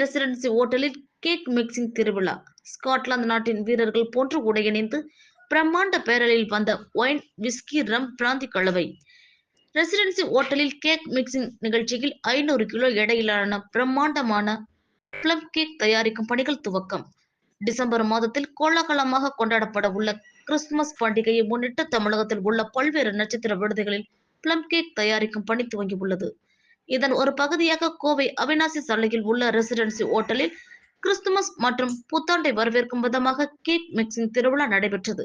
Residency ஓட்டலில் cake mixing திருவிழா. Scotland நாட்டின் வீரர்கள் போன்று உடையணிந்து பிரம்மாண்ட பேரலில் வந்த ஒயின், விஸ்கி, ரம், பிராந்தி கலவை. ரெசிடென்சி ஓட்டலில் கேக் மிக்சிங் நிகழ்ச்சியில் 500 கிலோ எடையிலான பிரம்மாண்டமான பிளம் கேக் தயாரிக்கும் பணிகள் துவக்கம். டிசம்பர் மாதத்தில் கோலாகலமாக கொண்டாடப்பட உள்ள கிறிஸ்துமஸ் பண்டிகையை முன்னிட்டு தமிழகத்தில் உள்ள பல்வேறு நட்சத்திர விடுதிகளில் பிளம் கேக் தயாரிக்கும் பணி துவங்கியுள்ளது. இதன் ஒரு பகுதியாக கோவை அவிநாசி சாலையில் உள்ள ரெசிடென்சி ஓட்டலில் கிறிஸ்துமஸ் மற்றும் புத்தாண்டை வரவேற்கும் விதமாக கேக் மிக்சிங் திருவிழா நடைபெற்றது.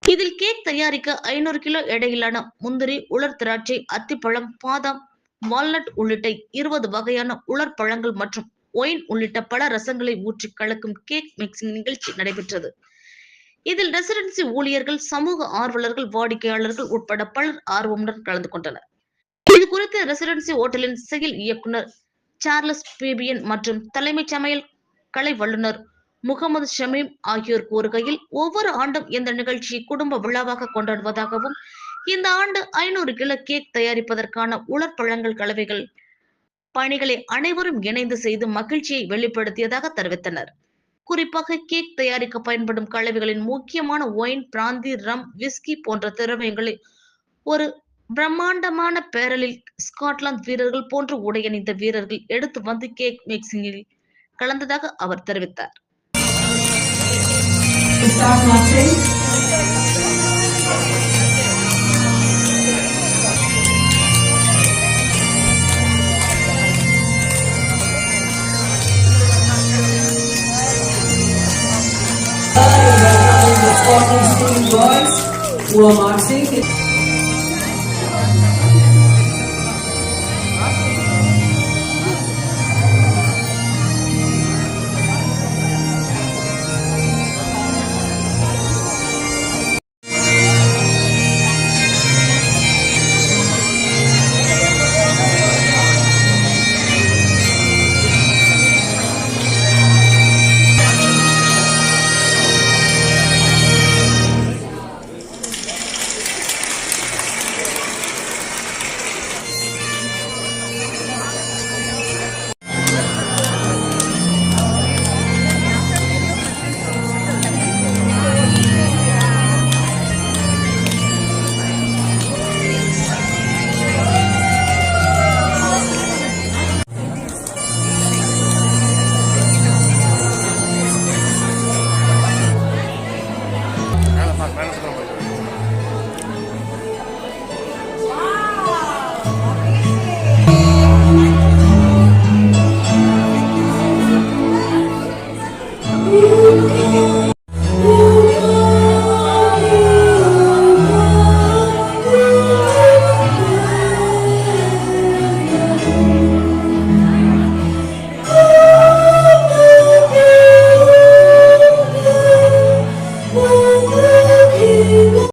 இதில் கேக் தயாரிக்க 500 கிலோ எடையிலான முந்திரி, உலர் திராட்சை, அத்திப்பழம், பாதாம், வால்நட் உள்ளிட்ட 20 வகையான உலர் பழங்கள் மற்றும் ஒயின் உள்ளிட்ட பல ரசங்களை ஊற்றி கலக்கும் கேக் மிக்சிங் நிகழ்ச்சி நடைபெற்றது. இதில் ரெசிடென்சி ஊழியர்கள், சமூக ஆர்வலர்கள், வாடிக்கையாளர்கள் உட்பட பலர் ஆர்வமுடன் கலந்து கொண்டனர். இது குறித்து ரெசிடென்சி ஓட்டலின் செயல் இயக்குனர் சார்லஸ் பேபியன் மற்றும் தலைமை சமையல் கலை வல்லுநர் முகமது ஷமீம் ஆகியோர் கூறுகையில், ஒவ்வொரு ஆண்டும் இந்த நிகழ்ச்சியை குடும்ப விழாவாக கொண்டாடுவதாகவும், இந்த ஆண்டு 500 கிலோ கேக் தயாரிப்பதற்கான உலர் பழங்கள் கலவைகள் பணிகளை அனைவரும் இணைந்து செய்து மகிழ்ச்சியை வெளிப்படுத்தியதாக தெரிவித்தனர். குறிப்பாக கேக் தயாரிக்க பயன்படும் கலவைகளின் முக்கியமான ஒயின், பிராந்தி, ரம், விஸ்கி போன்ற திரவியங்களை ஒரு பிரம்மாண்டமான பேரலில் ஸ்காட்லாந்து வீரர்கள் போன்று உடையணிந்த வீரர்கள் எடுத்து வந்து கேக் மிக்சிங்கில் கலந்ததாக அவர் தெரிவித்தார். Boys who are marching.